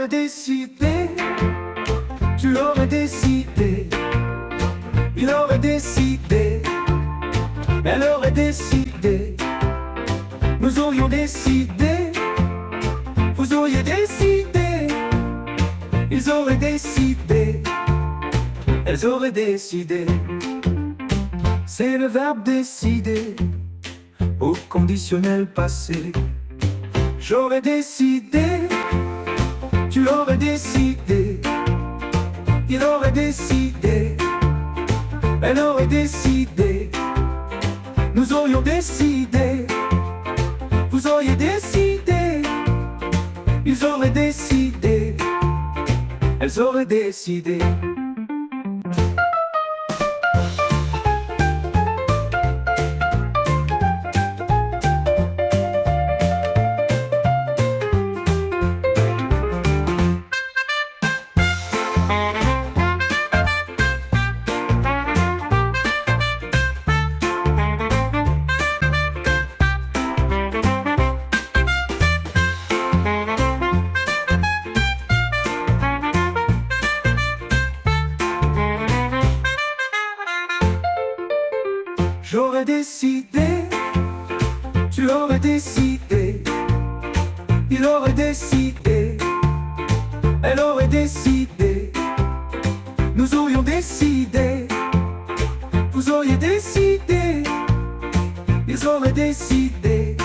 aurais décidé, tu aurais décidé, il aurait décidé, elle aurait décidé, nous aurions décidé, vous auriez décidé, ils auraient décidé, elles auraient décidé. C'est le verbe décider au conditionnel passé. J'aurais décidé, tu aurais décidé, il aurait décidé, elle aurait décidé, nous aurions décidé, vous auriez décidé, ils auraient décidé, elles auraient décidé. J'aurais décidé, tu aurais décidé, il aurait décidé, elle aurait décidé, nous aurions décidé, vous auriez décidé, ils auraient décidé,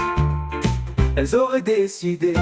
elles auraient décidé.